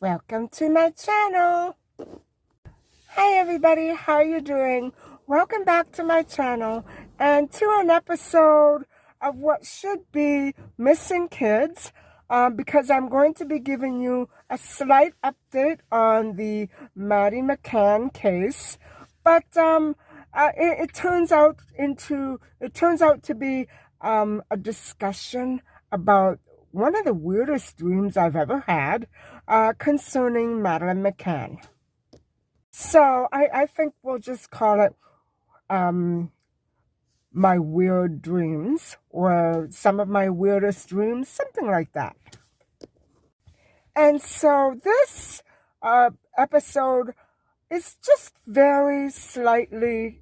Welcome to my channel. Hi everybody, how are you doing? Welcome back to my channel and to an episode of what should be Missing Kids, because I'm going to be giving you a slight update on the Maddie McCann case. But it turns out to be a discussion about one of the weirdest dreams I've ever had concerning Maddie McCann. So I think we'll just call it my weird dreams, or some of my weirdest dreams, something like that. And so this episode is just very slightly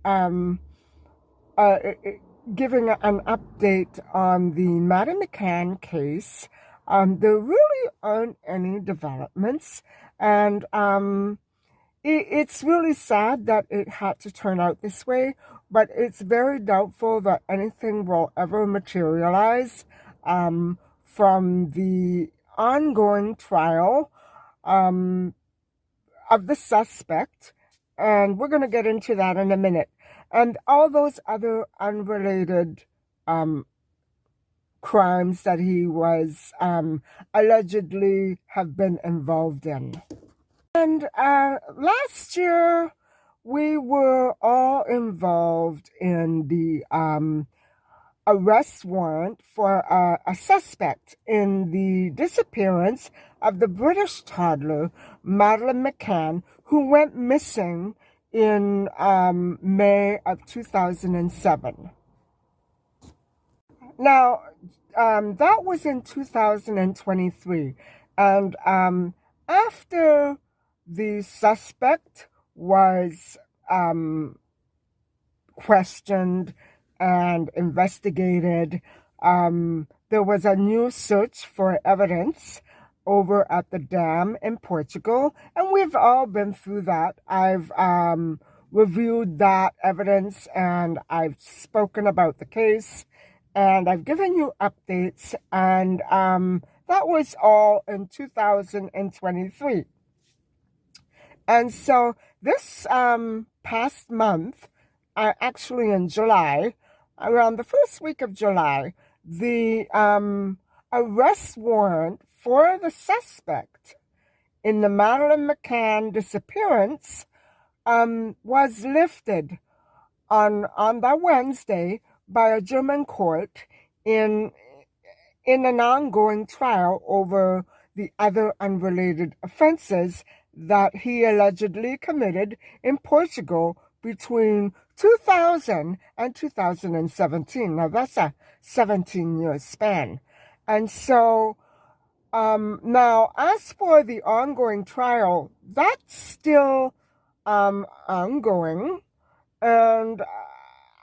giving an update on the Maddie McCann case. There really aren't any developments, and it's really sad that it had to turn out this way, but it's very doubtful that anything will ever materialize from the ongoing trial of the suspect, and we're going to get into that in a minute, and all those other unrelated crimes that he was allegedly have been involved in. And last year, we were all involved in the arrest warrant for a suspect in the disappearance of the British toddler, Maddie McCann, who went missing in May of 2007. Now, that was in 2023. And after the suspect was questioned and investigated, there was a new search for evidence over at the dam in Portugal, and we've all been through that. I've reviewed that evidence, and I've spoken about the case, and I've given you updates, and that was all in 2023. And so this past month, actually in July, around the first week of July, the arrest warrant for the suspect in the Maddie McCann disappearance was lifted on that Wednesday by a German court in an ongoing trial over the other unrelated offenses that he allegedly committed in Portugal between 2000 and 2017. Now, that's a 17-year span. And so, now, as for the ongoing trial, that's still ongoing. And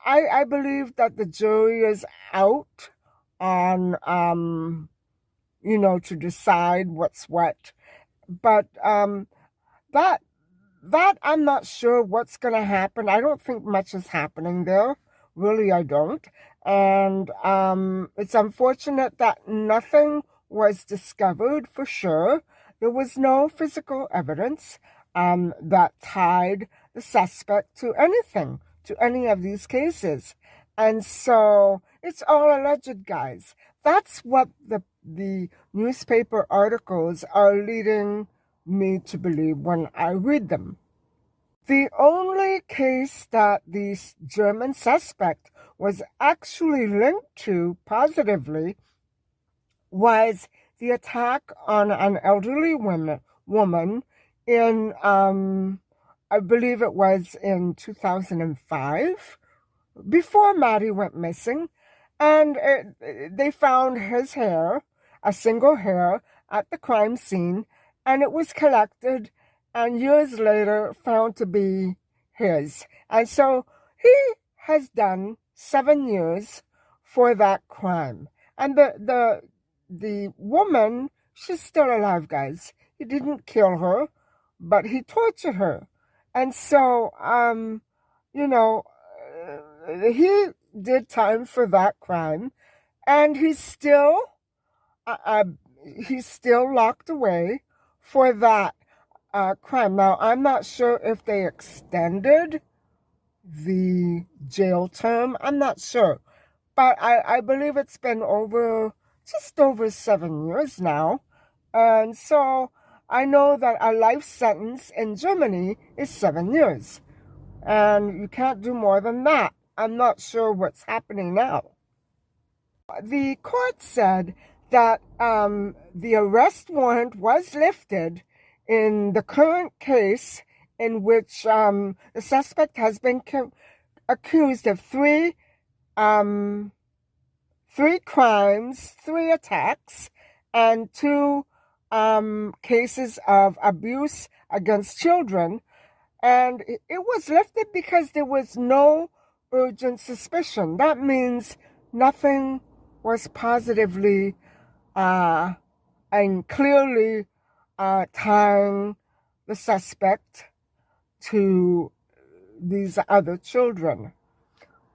I believe that the jury is out on, to decide what's what. But that I'm not sure what's going to happen. I don't think much is happening there. Really, I don't. And it's unfortunate that nothing was discovered for sure. There was no physical evidence that tied the suspect to anything, to any of these cases. And so it's all alleged, guys. That's what the newspaper articles are leading me to believe when I read them. The only case that the German suspect was actually linked to positively was the attack on an elderly woman in, I believe it was in 2005, before Maddie went missing. And they found his hair, a single hair, at the crime scene, and it was collected and years later found to be his. And so he has done 7 years for that crime. And the woman, she's still alive, guys. He didn't kill her, but he tortured her. And so, he did time for that crime, and he's still locked away for that crime. Now, I'm not sure if they extended the jail term. I'm not sure, but I believe it's been just over 7 years now, and so I know that a life sentence in Germany is 7 years, and you can't do more than that. I'm not sure what's happening now. The court said that the arrest warrant was lifted in the current case in which the suspect has been accused of three crimes, 3 attacks, and 2 cases of abuse against children. And it was lifted because there was no urgent suspicion. That means nothing was positively and clearly tying the suspect to these other children.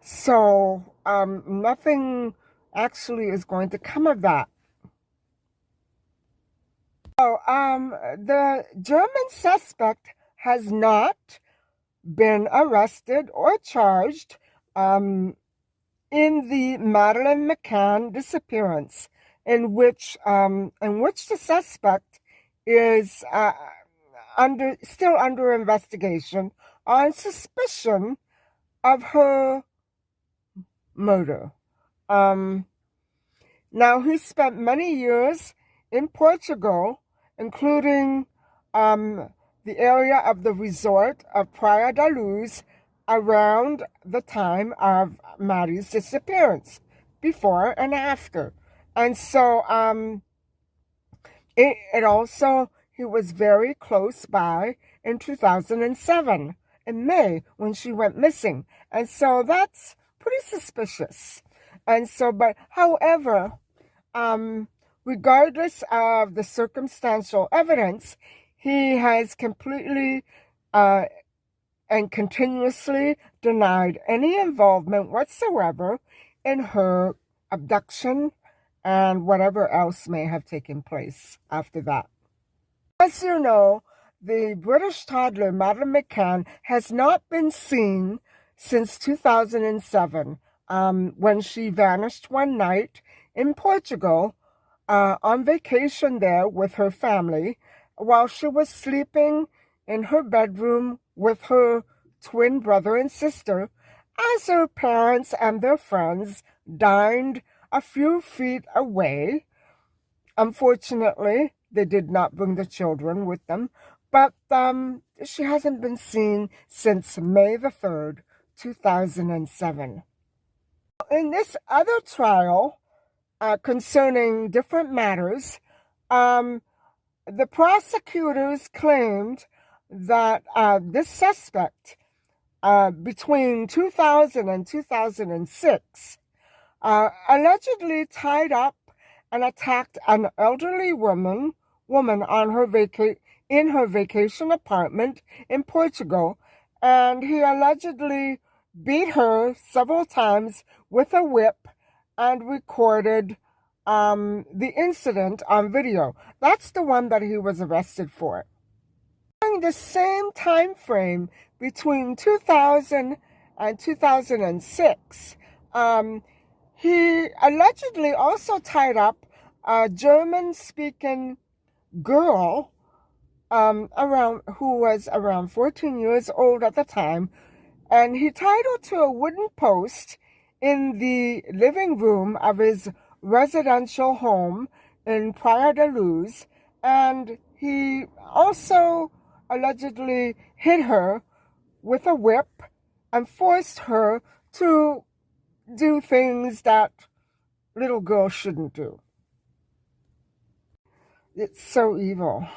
So nothing actually is going to come of that. So the German suspect has not been arrested or charged in the Maddie McCann disappearance, in which the suspect is still under investigation on suspicion of her murder. Now, he spent many years in Portugal, including the area of the resort of Praia da Luz around the time of Maddie's disappearance, before and after. And so it also, he was very close by in 2007, in May, when she went missing. And so that's pretty suspicious. And so, but however, regardless of the circumstantial evidence, he has completely and continuously denied any involvement whatsoever in her abduction and whatever else may have taken place after that. As you know, the British toddler Maddie McCann has not been seen since 2007, when she vanished one night in Portugal on vacation there with her family while she was sleeping in her bedroom with her twin brother and sister, as her parents and their friends dined a few feet away. Unfortunately, they did not bring the children with them, but she hasn't been seen since May the 3rd, 2007. In this other trial concerning different matters, the prosecutors claimed that this suspect, between 2000 and 2006, allegedly tied up and attacked an elderly woman on her in her vacation apartment in Portugal, and he allegedly beat her several times with a whip and recorded the incident on video. That's the one that he was arrested for. During the same time frame between 2000 and 2006, he allegedly also tied up a German-speaking girl who was around 14 years old at the time, and he tied her to a wooden post in the living room of his residential home in Praia da Luz, and he also allegedly hit her with a whip and forced her to do things that little girls shouldn't do. It's so evil.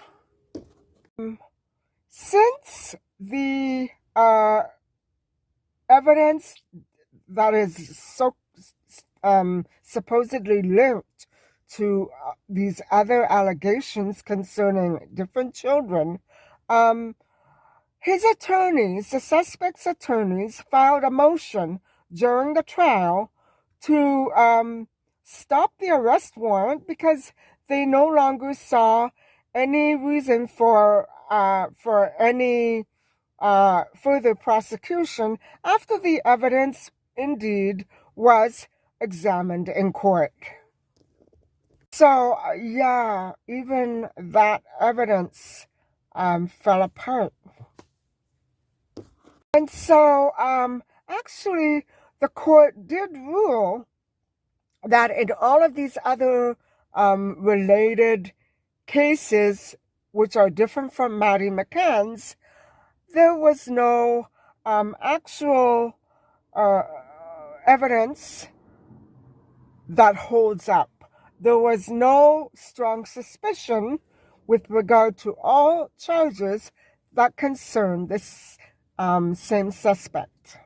Since the evidence that is so supposedly linked to these other allegations concerning different children, his attorneys, the suspect's attorneys, filed a motion during the trial to stop the arrest warrant because they no longer saw any reason for any further prosecution after the evidence indeed was examined in court. So yeah, even that evidence fell apart. And so actually the court did rule that in all of these other related cases, which are different from Maddie McCann's, there was no actual evidence that holds up. There was no strong suspicion with regard to all charges that concern this same suspect.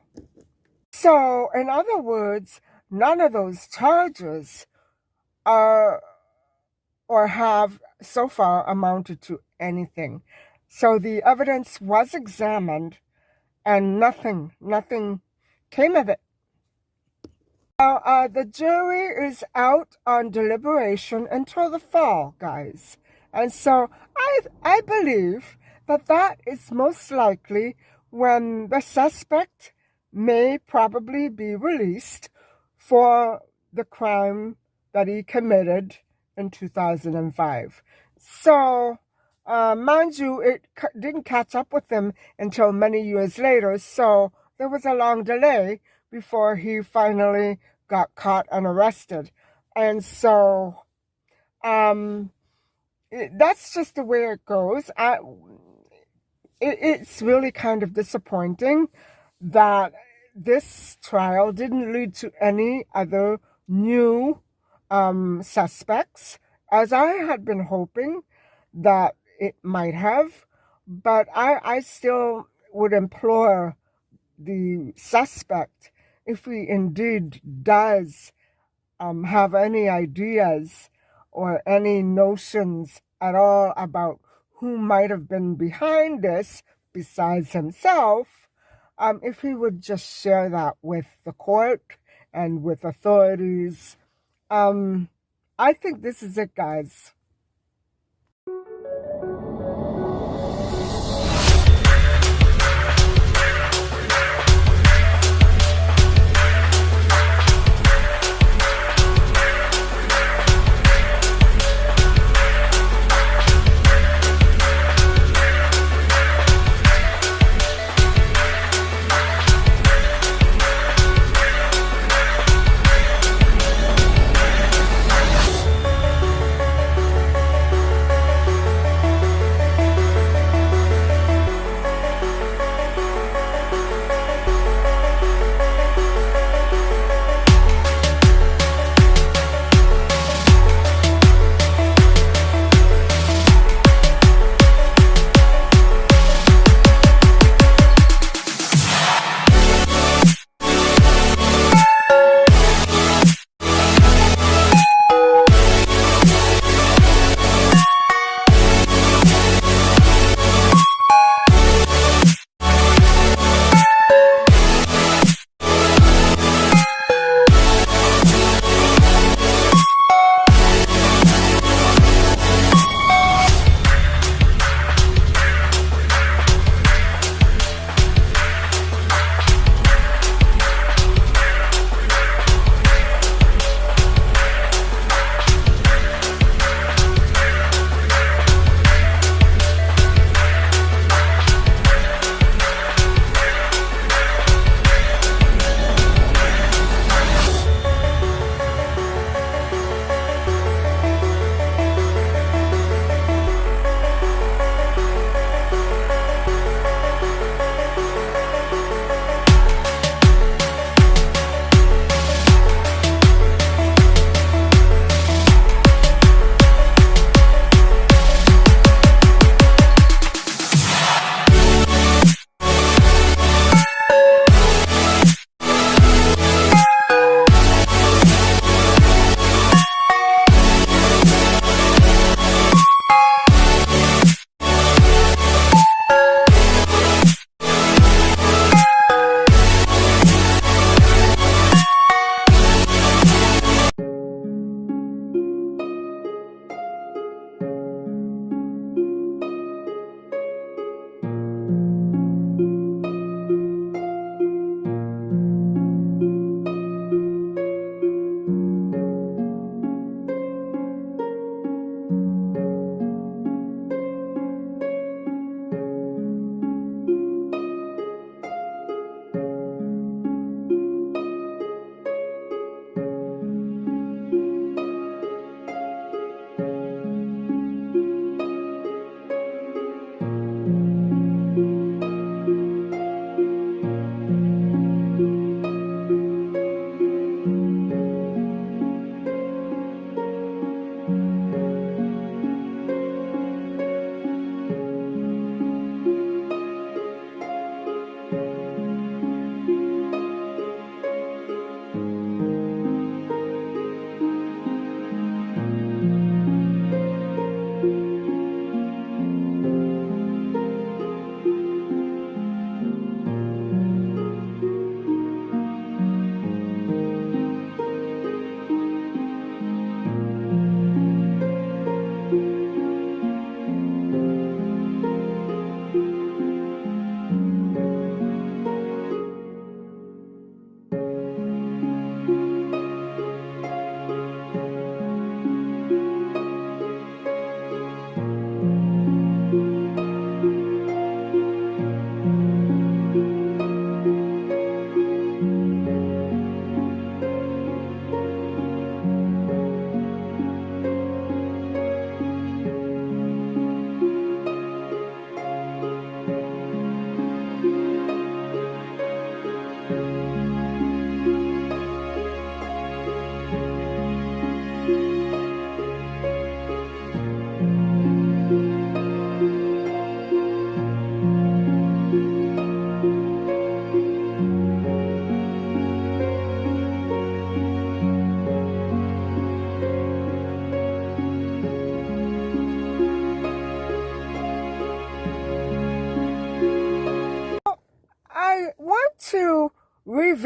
So, in other words, none of those charges are or have so far amounted to anything. So the evidence was examined and nothing came of it. Now, the jury is out on deliberation until the fall, guys. And so I believe that is most likely when the suspect may probably be released for the crime that he committed in 2005. So, mind you, it didn't catch up with him until many years later, so there was a long delay before he finally got caught and arrested. And so, that's just the way it goes. it's really kind of disappointing that this trial didn't lead to any other new suspects, as I had been hoping that it might have. But I still would implore the suspect, if he indeed does have any ideas or any notions at all about who might have been behind this besides himself, if he would just share that with the court and with authorities. I think this is it, guys.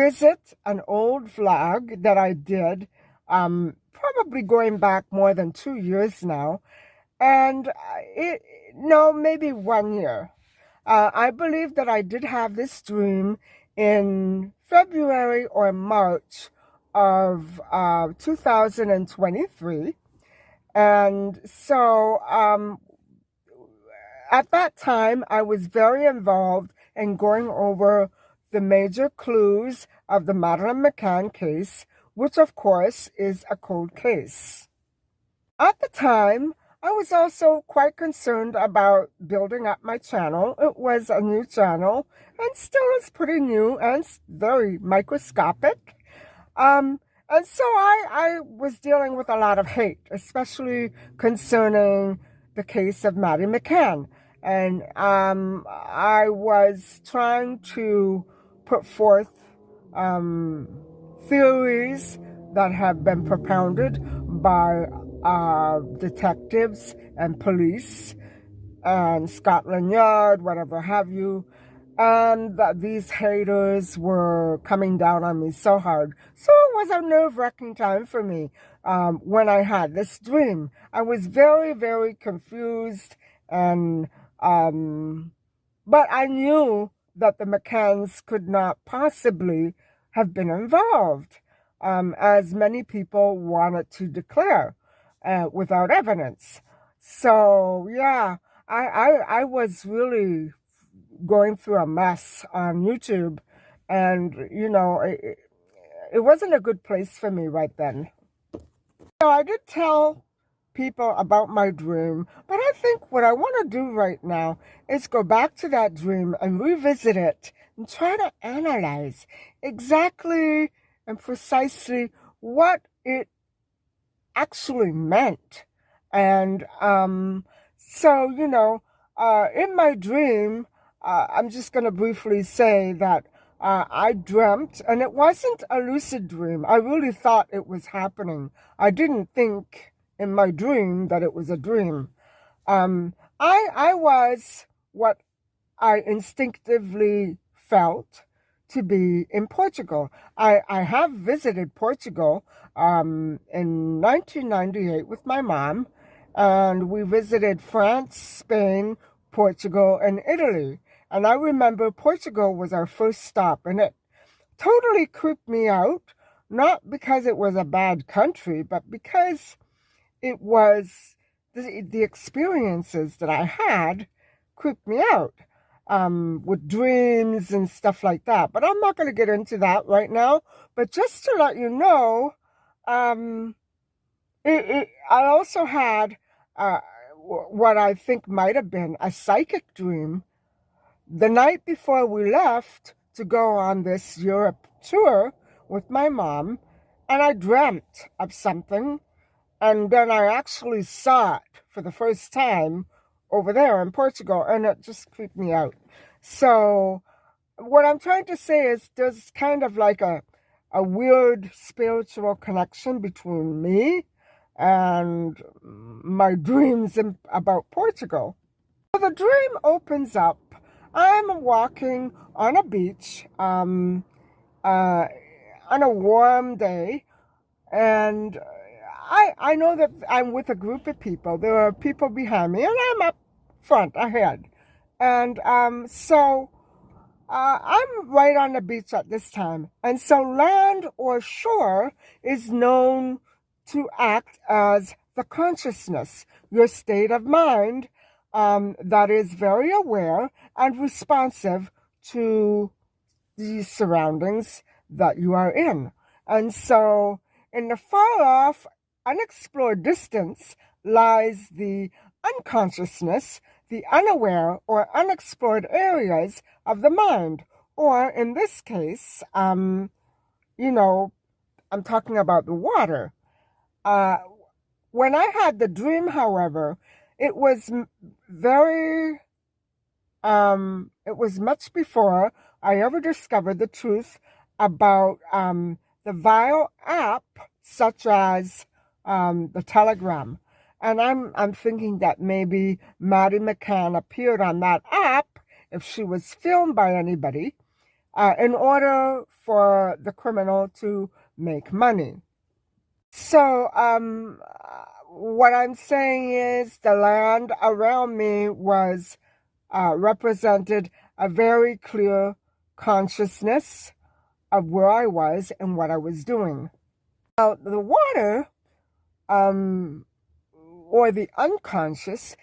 revisit an old vlog that I did, probably going back more than 2 years now, and no, maybe 1 year. I believe that I did have this dream in February or March of 2023. And so at that time, I was very involved in going over the major clues of the Maddie McCann case, which of course is a cold case. At the time, I was also quite concerned about building up my channel. It was a new channel and still is pretty new and very microscopic. And so I was dealing with a lot of hate, especially concerning the case of Maddie McCann. And I was trying to put forth theories that have been propounded by detectives and police and Scotland Yard, whatever have you, and that these haters were coming down on me so hard. So it was a nerve-wracking time for me when I had this dream. I was very, very confused, and but I knew that the McCanns could not possibly have been involved, as many people wanted to declare without evidence. So yeah, I was really going through a mess on YouTube, and you know, it wasn't a good place for me right then. So I did tell people about my dream, but I think what I want to do right now is go back to that dream and revisit it and try to analyze exactly and precisely what it actually meant. And so, you know, in my dream, I'm just going to briefly say that I dreamt, and it wasn't a lucid dream. I really thought it was happening. I didn't think in my dream that it was a dream. I was what I instinctively felt to be in Portugal. I have visited Portugal in 1998 with my mom, and we visited France, Spain, Portugal, and Italy. And I remember Portugal was our first stop, and it totally creeped me out, not because it was a bad country, but because it was the experiences that I had creeped me out, with dreams and stuff like that. But I'm not going to get into that right now. But just to let you know, I also had what I think might have been a psychic dream the night before we left to go on this Europe tour with my mom, and I dreamt of something, and then I actually saw it for the first time over there in Portugal, and it just creeped me out. So what I'm trying to say is there's kind of like a weird spiritual connection between me and my dreams about Portugal. So the dream opens up. I'm walking on a beach on a warm day, and I know that I'm with a group of people. There are people behind me, and I'm up front, ahead. And so I'm right on the beach at this time. And so land or shore is known to act as the consciousness, your state of mind, that is very aware and responsive to the surroundings that you are in. And so in the far off, unexplored distance lies the unconsciousness, the unaware or unexplored areas of the mind. Or in this case, you know, I'm talking about the water. When I had the dream, however, it was it was much before I ever discovered the truth about the vile app, such as the Telegram. And I'm thinking that maybe Maddie McCann appeared on that app if she was filmed by anybody. in order for the criminal to make money. So what I'm saying is the land around me was represented a very clear consciousness of where I was and what I was doing. Now, the water, or the unconscious,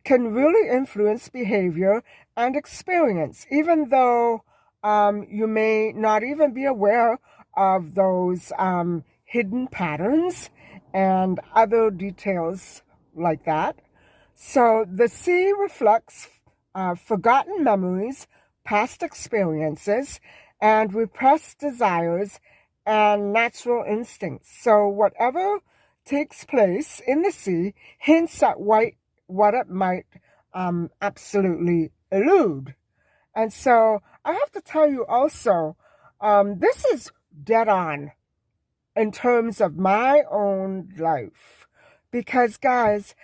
can really influence behavior and experience, even though you may not even be aware of those hidden patterns and other details like that. So the sea reflects forgotten memories, past experiences, and repressed desires and natural instincts. So whatever takes place in the sea hints at what it might absolutely elude. And so I have to tell you also, this is dead on in terms of my own life. Because, guys,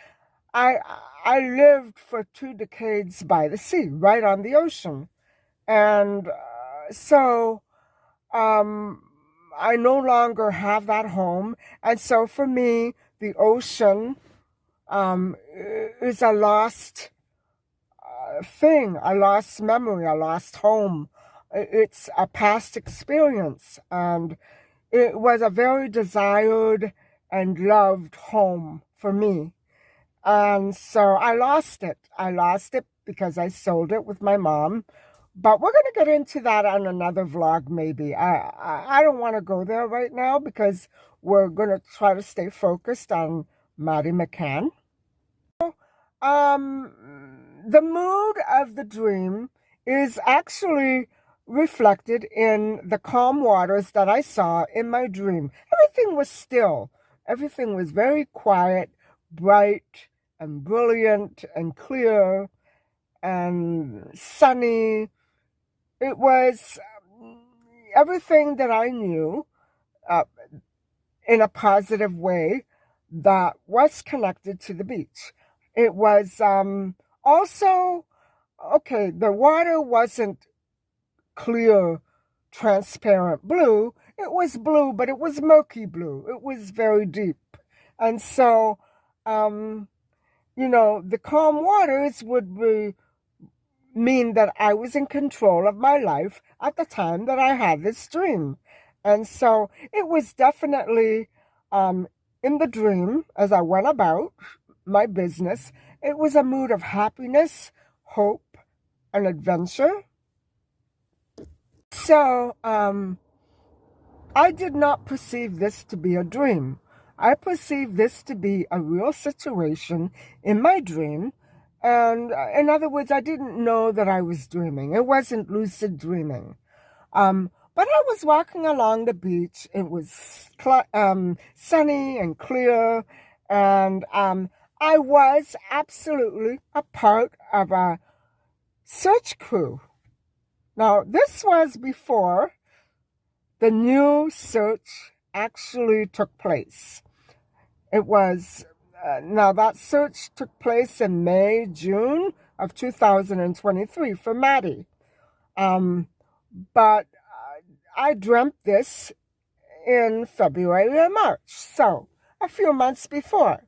I lived for 2 decades by the sea, right on the ocean. And so I no longer have that home. And so for me, the ocean is a lost thing, a lost memory, a lost home. It's a past experience. And it was a very desired and loved home for me. And so I lost it. I lost it because I sold it with my mom. But we're going to get into that on another vlog, maybe. I don't want to go there right now because we're going to try to stay focused on Maddie McCann. The mood of the dream is actually reflected in the calm waters that I saw in my dream. Everything was still. Everything was very quiet, bright, and brilliant, and clear, and sunny. It was everything that I knew in a positive way that was connected to the beach. It was also, okay, the water wasn't clear, transparent blue. It was blue, but it was murky blue. It was very deep. And so, the calm waters would mean that I was in control of my life at the time that I had this dream. And so it was definitely in the dream, as I went about my business, it was a mood of happiness, hope, and adventure. So I did not perceive this to be a dream. I perceived this to be a real situation in my dream. And in other words, I didn't know that I was dreaming. It wasn't lucid dreaming. But I was walking along the beach. It was sunny and clear. And I was absolutely a part of a search crew. Now, this was before the new search actually took place. It was, now that search took place in May, June of 2023 for Maddie. But I dreamt this in February or March, so a few months before.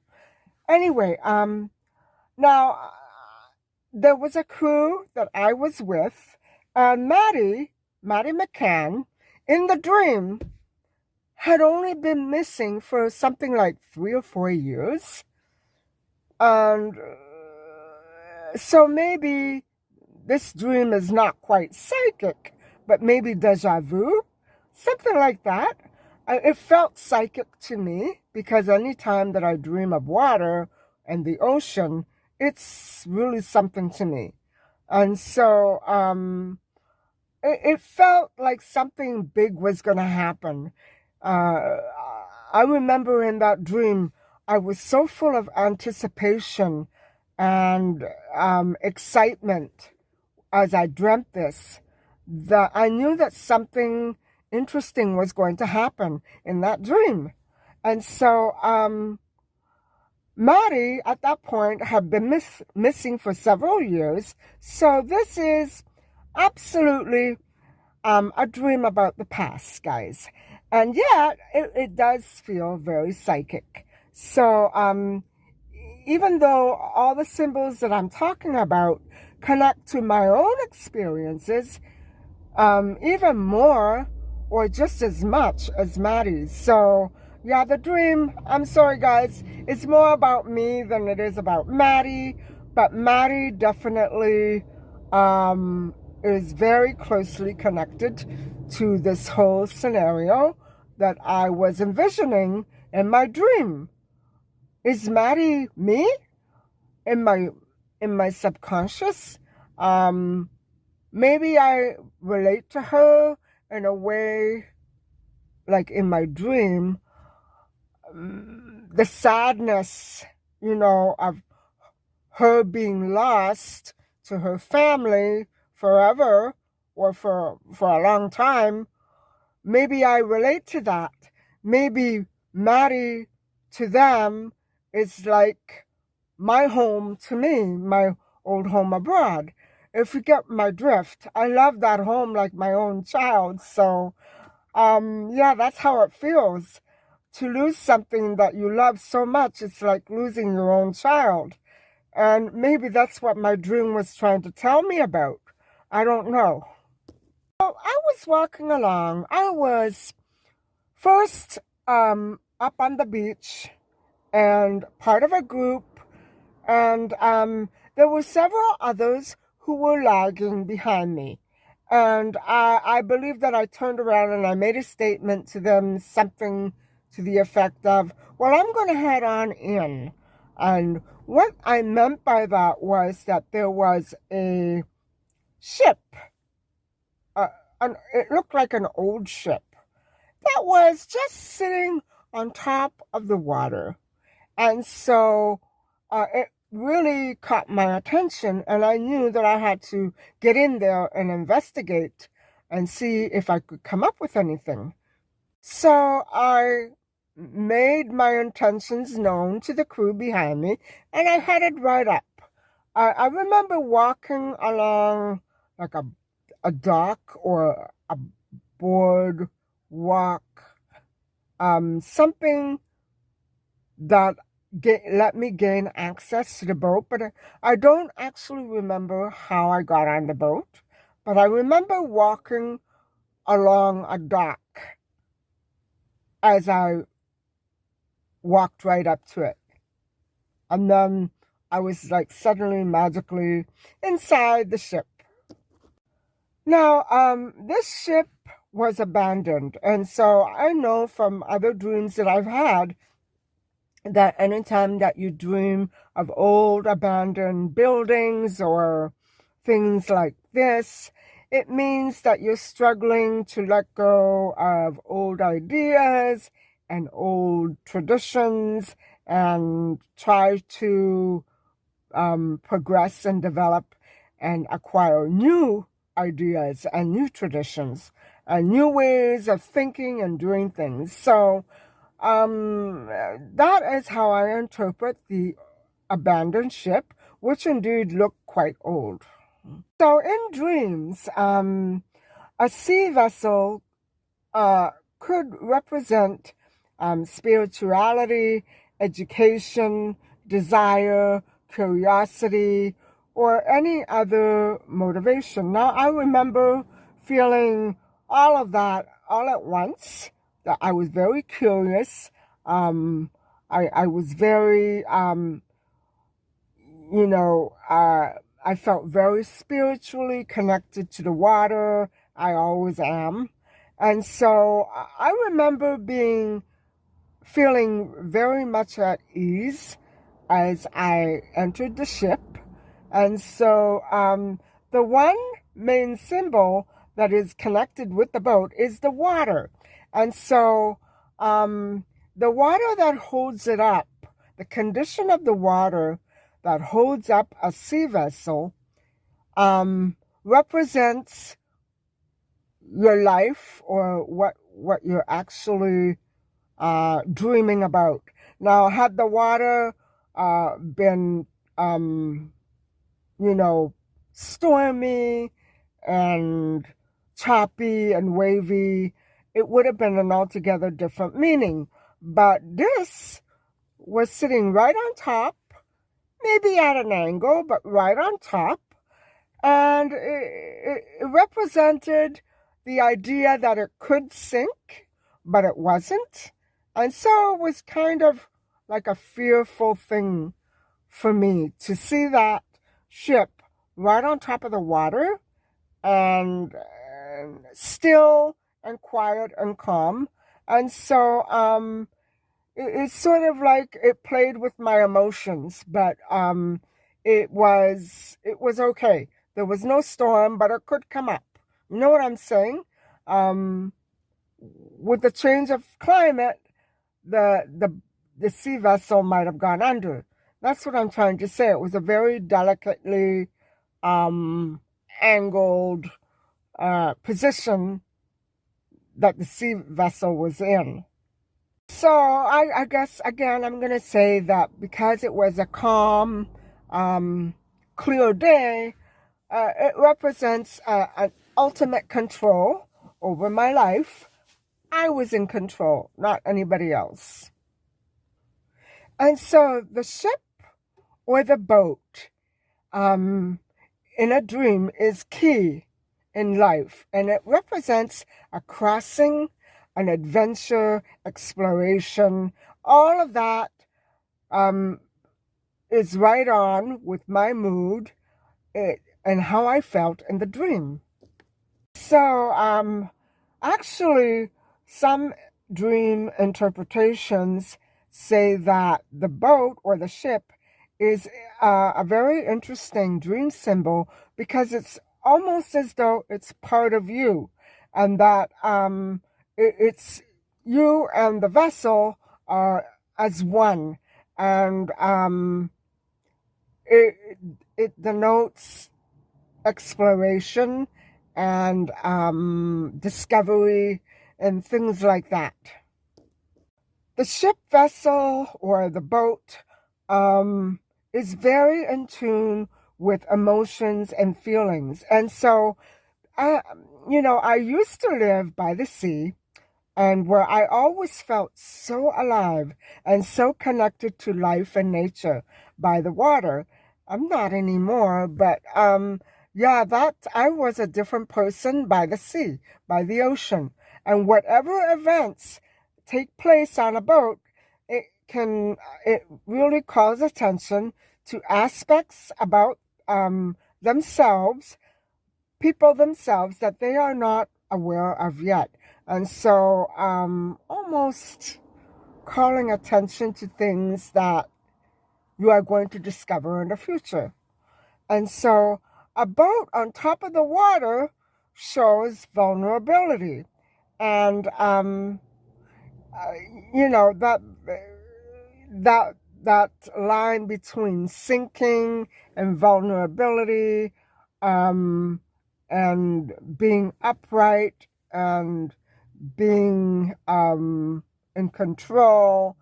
Anyway, now there was a crew that I was with, and Maddie McCann, in the dream, had only been missing for something like 3 or 4 years. And so maybe this dream is not quite psychic, but maybe deja vu, something like that. It felt psychic to me because anytime that I dream of water and the ocean, it's really something to me. And so it felt like something big was going to happen. I remember in that dream, I was so full of anticipation and excitement as I dreamt this, that I knew that something interesting was going to happen in that dream. And so Maddie, at that point, had been missing for several years. So this is absolutely a dream about the past, guys. And yet, it does feel very psychic. So, even though all the symbols that I'm talking about connect to my own experiences, even more or just as much as Maddie's. So, yeah, the dream, I'm sorry, guys, it's more about me than it is about Maddie. But Maddie definitely is very closely connected to this whole scenario that I was envisioning in my dream. Is Maddie me in my subconscious? Maybe I relate to her in a way, like in my dream, the sadness, of her being lost to her family forever or for a long time. Maybe I relate to that. Maybe Maddie to them is like my home to me, my old home abroad. If you get my drift, I love that home like my own child. So, yeah, that's how it feels. To lose something that you love so much, it's like losing your own child. And maybe that's what my dream was trying to tell me about. I don't know. So I was walking along. I was first up on the beach and part of a group. And there were several others who were lagging behind me. And I believe that I turned around and I made a statement to them, something to the effect of, well, I'm going to head on in. And what I meant by that was that there was a ship. It looked like an old ship that was just sitting on top of the water. And so it really caught my attention, and I knew that I had to get in there and investigate and see if I could come up with anything. So I made my intentions known to the crew behind me, and I headed right up. I remember walking along like a dock or a board walk, something that let me gain access to the boat, but I don't actually remember how I got on the boat. But I remember walking along a dock as I walked right up to it. And then I was like suddenly magically inside the ship. Now, this ship was abandoned. And so I know from other dreams that I've had that anytime that you dream of old abandoned buildings or things like this, it means that you're struggling to let go of old ideas and old traditions and try to progress and develop and acquire new ideas and new traditions and new ways of thinking and doing things. So that is how I interpret the abandoned ship, which indeed looked quite old. So in dreams, a sea vessel could represent spirituality, education, desire, curiosity, or any other motivation. Now, I remember feeling all of that all at once. That I was very curious. I was very, I felt very spiritually connected to the water. I always am. And so I remember feeling very much at ease as I entered the ship. And so the one main symbol that is connected with the boat is the water. And so the water that holds it up, the condition of the water that holds up a sea vessel represents your life or what you're actually dreaming about. Now, had the water been, stormy and choppy and wavy, it would have been an altogether different meaning. But this was sitting right on top, maybe at an angle, but right on top. And it represented the idea that it could sink, but it wasn't. And so it was kind of like a fearful thing for me to see that ship right on top of the water and still and quiet and calm. And so it's sort of like it played with my emotions, but it was okay. There was no storm, but it could come up. You know what I'm saying? With the change of climate, the sea vessel might have gone under. That's what I'm trying to say. It was a very delicately angled position that the sea vessel was in. So I guess, again, I'm going to say that because it was a calm, clear day, it represents an ultimate control over my life. I was in control, not anybody else. And so the ship or the boat in a dream is key in life, and it represents a crossing, an adventure, exploration. All of that is right on with my mood and how I felt in the dream. So actually, some dream interpretations say that the boat or the ship is a very interesting dream symbol because it's almost as though it's part of you, and that it's you and the vessel are as one, and it denotes exploration and discovery and things like that. The ship, vessel, or the boat is very in tune with emotions and feelings. And so, I used to live by the sea, and where I always felt so alive and so connected to life and nature by the water. I'm not anymore, but that I was a different person by the sea, by the ocean. And whatever events take place on a boat, it really calls attention to aspects about themselves, people themselves, that they are not aware of yet. And so almost calling attention to things that you are going to discover in the future. And so a boat on top of the water shows vulnerability. And that line between sinking and vulnerability, and being upright and being in control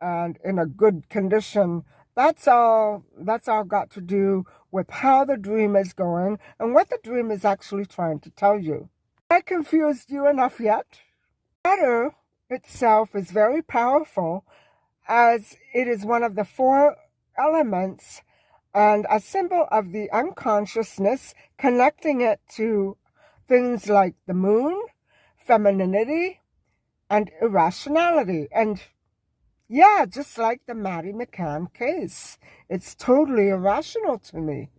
and in a good condition, that's all got to do with how the dream is going and what the dream is actually trying to tell you. I confused you enough yet? Water itself is very powerful, as it is one of the four elements and a symbol of the unconsciousness, connecting it to things like the moon, femininity, and irrationality. And yeah, just like the Maddie McCann case, it's totally irrational to me.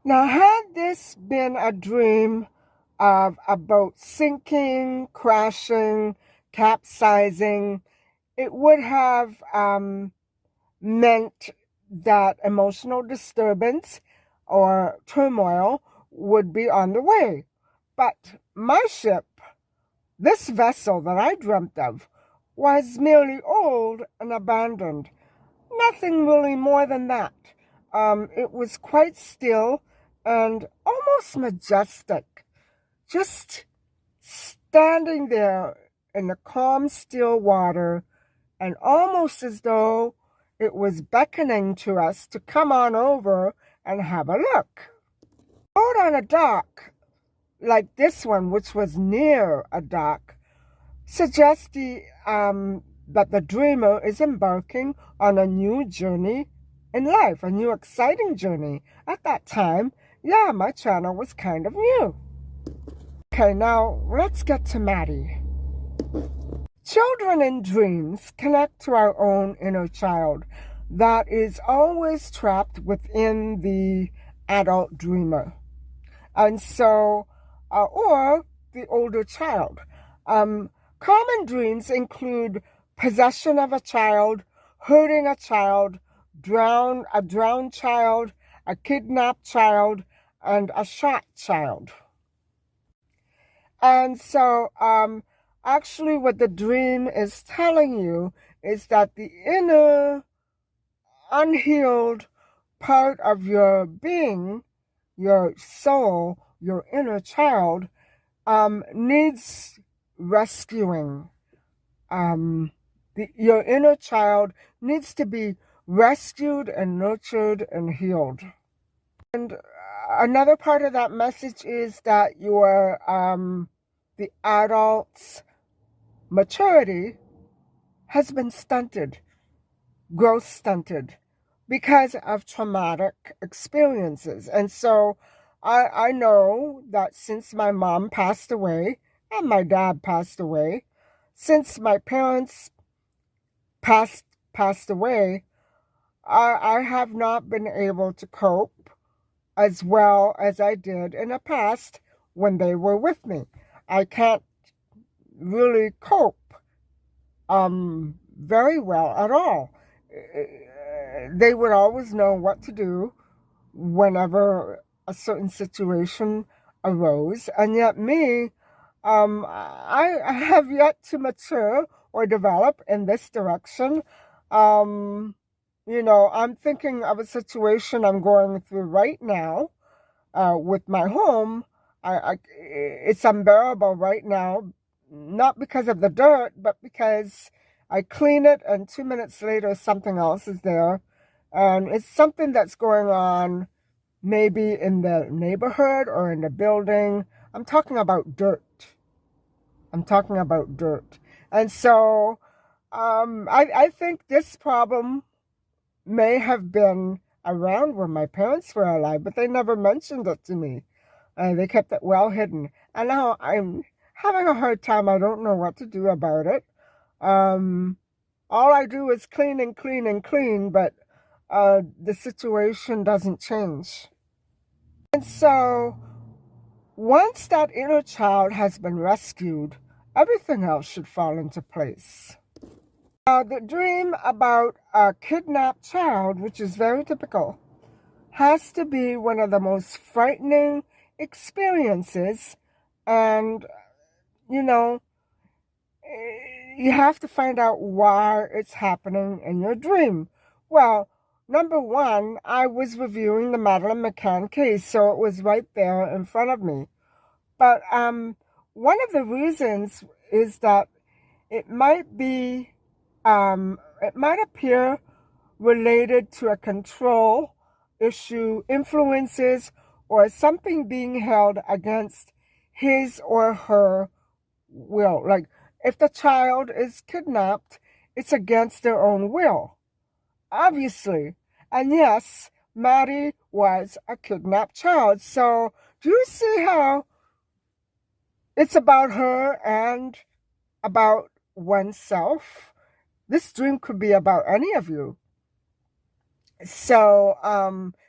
Now, had this been a dream of a boat sinking, crashing, capsizing, it would have meant that emotional disturbance or turmoil would be on the way. But my ship, this vessel that I dreamt of, was merely old and abandoned. Nothing really more than that. It was quite still and almost majestic, just standing there in the calm, still water, and almost as though it was beckoning to us to come on over and have a look. Out on a dock, like this one, which was near a dock, suggests that the dreamer is embarking on a new journey in life, a new exciting journey. At that time, yeah, my channel was kind of new. Okay, now let's get to Maddie. Children in dreams connect to our own inner child that is always trapped within the adult dreamer. And so, or the older child. Common dreams include possession of a child, hurting a child, a drowned child, a kidnapped child, and a shot child. And so, actually what the dream is telling you is that the inner, unhealed part of your being, your soul, your inner child, needs rescuing. Your inner child needs to be rescued and nurtured and healed. And another part of that message is that the adult's maturity has been stunted, growth stunted, because of traumatic experiences. And so I know that since my mom passed away and my dad passed away, since my parents passed away, I have not been able to cope as well as I did in the past when they were with me. I can't really cope very well at all. They would always know what to do whenever a certain situation arose, and yet me, I have yet to mature or develop in this direction. I'm thinking of a situation I'm going through right now with my home. It's unbearable right now, not because of the dirt, but because I clean it and 2 minutes later something else is there. And it's something that's going on maybe in the neighborhood or in the building. I'm talking about dirt. And so I think this problem may have been around when my parents were alive, but they never mentioned it to me. They kept it well hidden. And now I'm having a hard time. I don't know what to do about it. All I do is clean and clean and clean, but the situation doesn't change. And so once that inner child has been rescued, everything else should fall into place. The dream about a kidnapped child, which is very typical, has to be one of the most frightening experiences. And, you have to find out why it's happening in your dream. Well, number one, I was reviewing the Maddie McCann case, so it was right there in front of me. But one of the reasons is that it might appear related to a control issue, influences, or something being held against his or her will. Like, if the child is kidnapped, it's against their own will, obviously. And yes, Maddie was a kidnapped child. So do you see how it's about her and about oneself? This dream could be about any of you. So,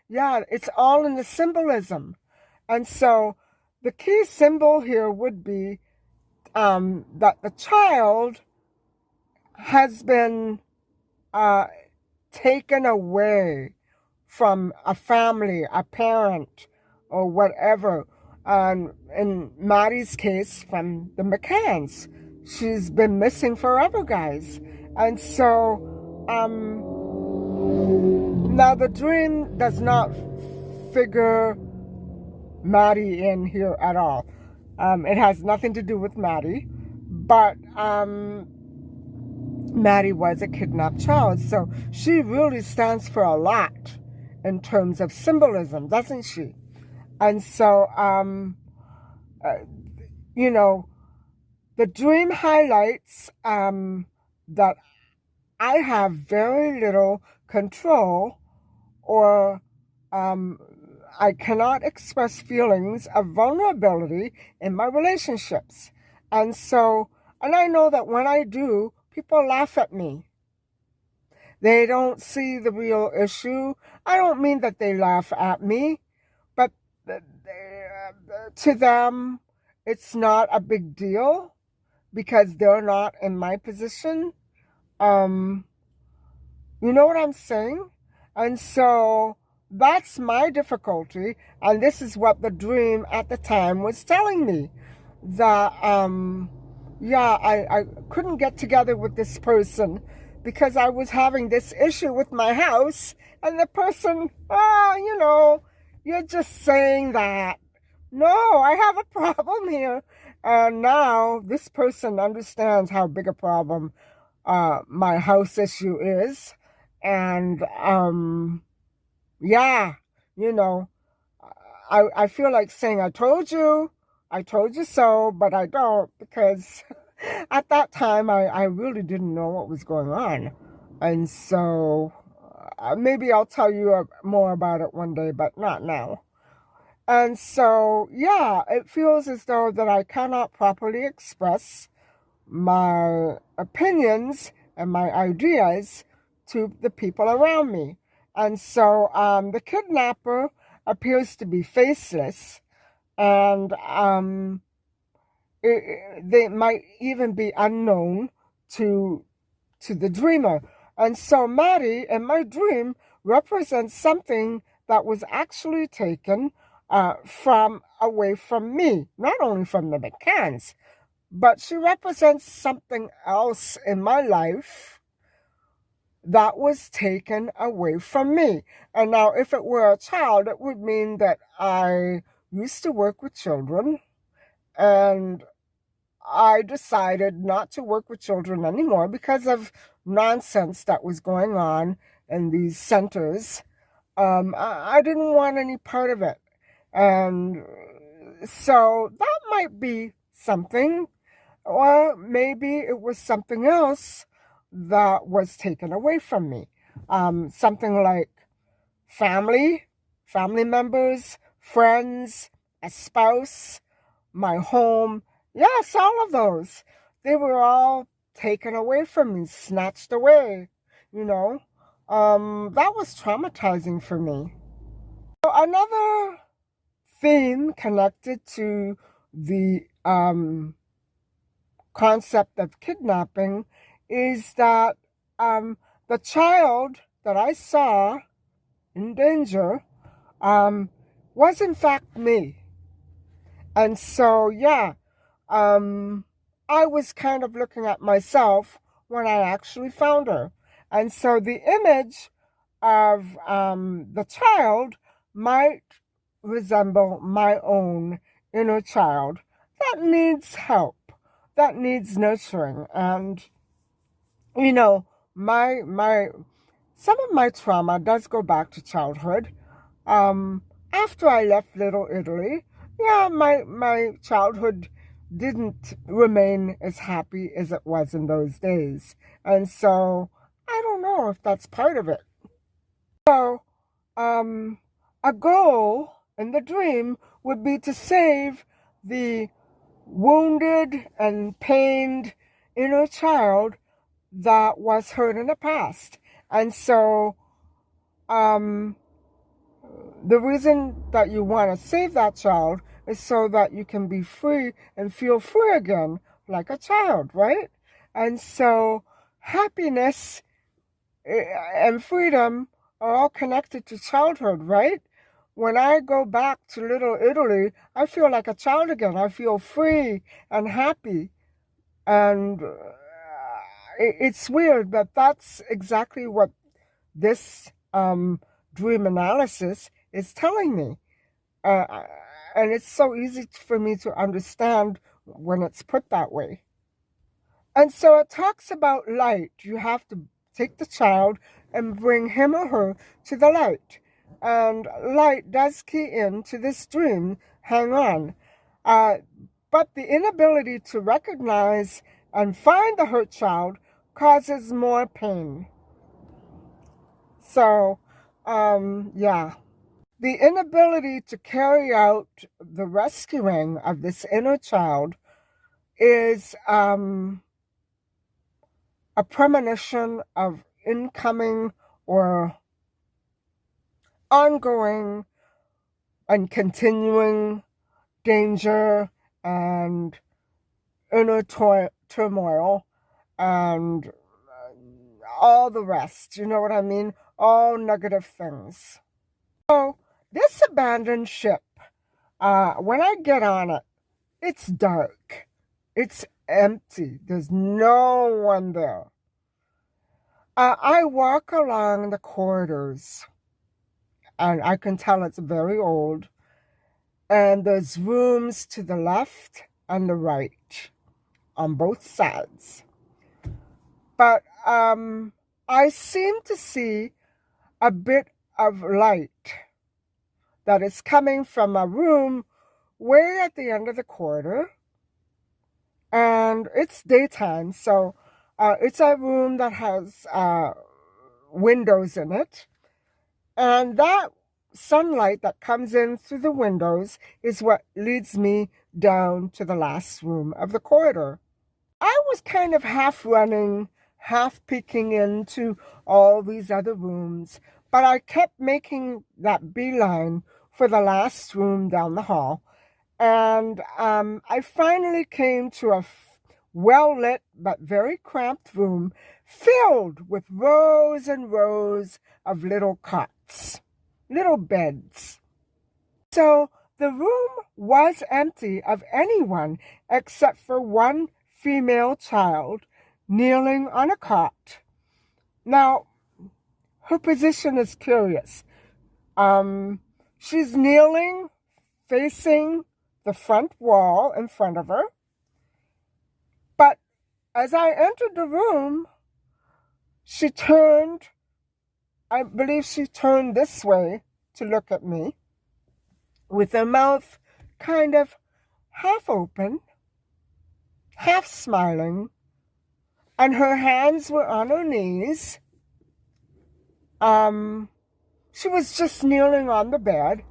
yeah, it's all in the symbolism. And so the key symbol here would be that the child has been taken away from a family, a parent, or whatever. In Maddie's case, from the McCanns. She's been missing forever, guys. And so, now the dream does not figure Maddie in here at all. It has nothing to do with Maddie, but Maddie was a kidnapped child, so she really stands for a lot in terms of symbolism, doesn't she? And so you know, the dream highlights that I have very little control, or I cannot express feelings of vulnerability in my relationships. And I know that when I do, people laugh at me. They don't see the real issue. I don't mean that they laugh at me, but to them, it's not a big deal because they're not in my position. Um, you know what I'm saying? And so that's my difficulty. And this is what the dream at the time was telling me. That, I couldn't get together with this person because I was having this issue with my house. And the person, you're just saying that. No, I have a problem here. And now this person understands how big a problem my house issue is. And yeah, you know, I feel like saying I told you so, but I don't, because at that time I really didn't know what was going on. And so maybe I'll tell you more about it one day, but not now. And so, yeah, it feels as though that I cannot properly express my opinions and my ideas to the people around me. And so the kidnapper appears to be faceless, and they might even be unknown to the dreamer. And so Maddie, in my dream, represents something that was actually taken from away from me, not only from the McCanns, but she represents something else in my life that was taken away from me. And now, if it were a child, it would mean that I used to work with children, and I decided not to work with children anymore because of nonsense that was going on in these centers. I didn't want any part of it. And so that might be something. Or maybe it was something else that was taken away from me. Something like family members, friends, a spouse, my home. Yes, all of those. They were all taken away from me, snatched away, That was traumatizing for me. So another theme connected to the concept of kidnapping is that the child that I saw in danger was in fact me. And so, I was kind of looking at myself when I actually found her. And so the image of the child might resemble my own inner child that needs help, that needs nurturing. And my some of my trauma does go back to childhood. After I left Little Italy, my childhood didn't remain as happy as it was in those days. And so I don't know if that's part of it. So a goal in the dream would be to save the wounded and pained inner child that was hurt in the past. And so the reason that you want to save that child is so that you can be free and feel free again like a child, right? And so happiness and freedom are all connected to childhood, right? When I go back to Little Italy, I feel like a child again. I feel free and happy. And it's weird, but that's exactly what this dream analysis is telling me. And it's so easy for me to understand when it's put that way. And so it talks about light. You have to take the child and bring him or her to the light. And light does key into this dream. Hang on. But the inability to recognize and find the hurt child causes more pain. So, yeah. The inability to carry out the rescuing of this inner child is a premonition of incoming or ongoing and continuing danger and inner turmoil and all the rest. You know what I mean? All negative things. So this abandoned ship, when I get on it, it's dark. It's empty. There's no one there. I walk along the corridors, and I can tell it's very old. And there's rooms to the left and the right on both sides. But I seem to see a bit of light that is coming from a room way at the end of the corridor. And it's daytime, so it's a room that has windows in it. And that sunlight that comes in through the windows is what leads me down to the last room of the corridor. I was kind of half running, half peeking into all these other rooms, but I kept making that beeline for the last room down the hall. And I finally came to a well-lit but very cramped room filled with rows and rows of little cots, little beds. So the room was empty of anyone except for one female child kneeling on a cot. Now, her position is curious. She's kneeling facing the front wall in front of her. But as I entered the room, she turned, I believe she turned this way to look at me with her mouth kind of half open, half smiling, and her hands were on her knees. She was just kneeling on the bed.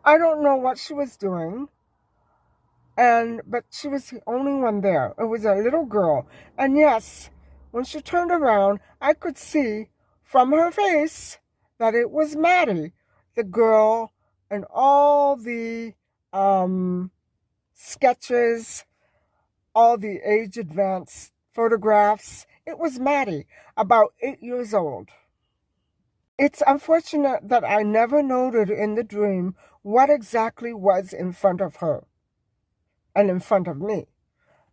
I don't know what she was doing. But she was the only one there. It was a little girl. And yes, when she turned around, I could see from her face that it was Maddie, the girl, and all the sketches, all the age-advanced photographs. It was Maddie, about 8 years old. It's unfortunate that I never noted in the dream what exactly was in front of her and in front of me.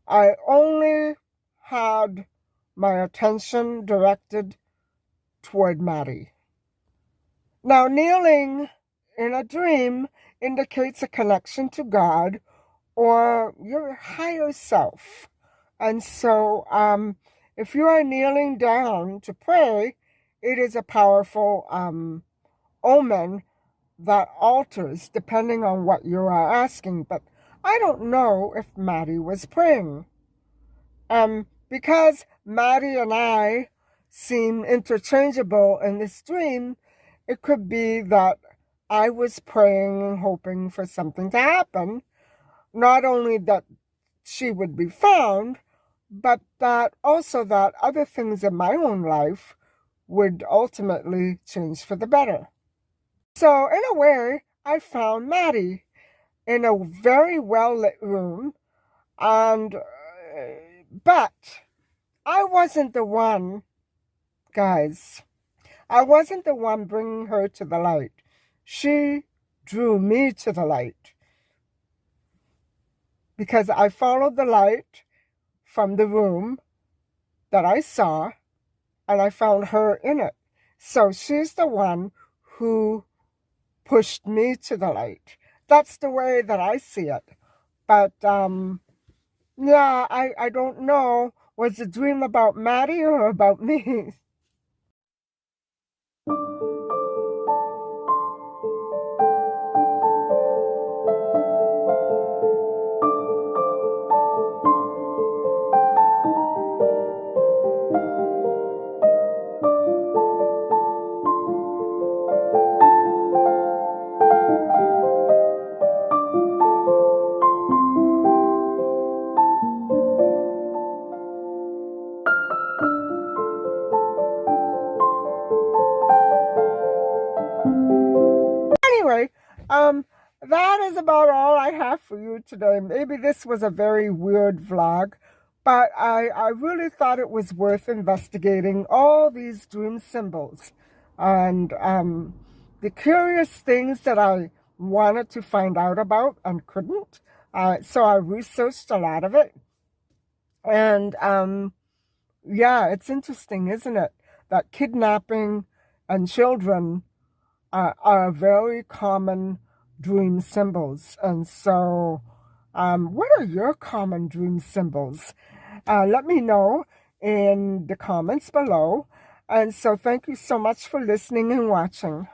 I only had my attention directed toward Maddie. Now, kneeling in a dream indicates a connection to God or your higher self. And so if you are kneeling down to pray, it is a powerful omen that alters depending on what you are asking. But I don't know if Maddie was praying. Because Maddie and I seem interchangeable in this dream, it could be that I was praying and hoping for something to happen. Not only that she would be found, but that also that other things in my own life would ultimately change for the better. So in a way, I found Maddie in a very well-lit room, but I wasn't the one, guys. I wasn't the one bringing her to the light. She drew me to the light because I followed the light from the room that I saw, and I found her in it. So she's the one who pushed me to the light. That's the way that I see it. But, yeah, I don't know. Was the dream about Maddie or about me? That is about all I have for you today. Maybe this was a very weird vlog, but I really thought it was worth investigating all these dream symbols and the curious things that I wanted to find out about and couldn't. So I researched a lot of it. And yeah, it's interesting, isn't it? That kidnapping and children are very common dream symbols. And so, what are your common dream symbols? Let me know in the comments below. And so thank you so much for listening and watching.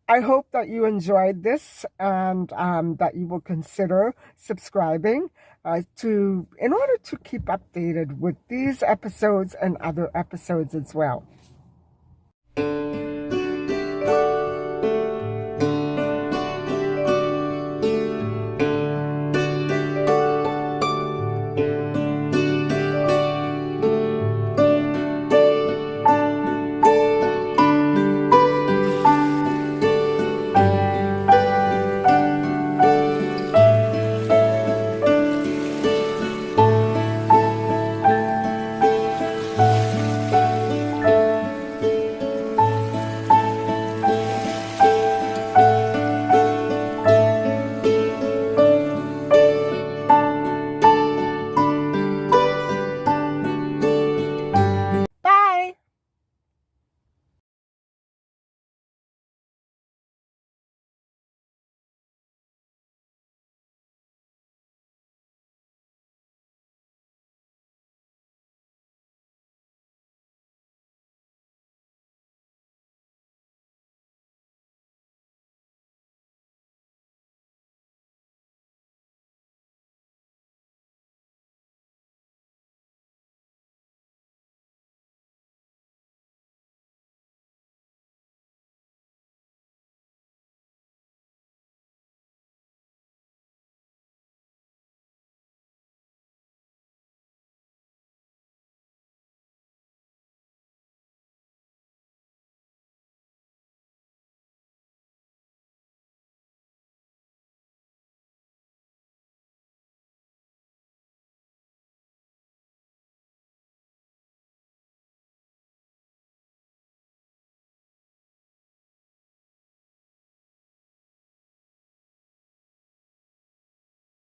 I hope that you enjoyed this and that you will consider subscribing in order to keep updated with these episodes and other episodes as well.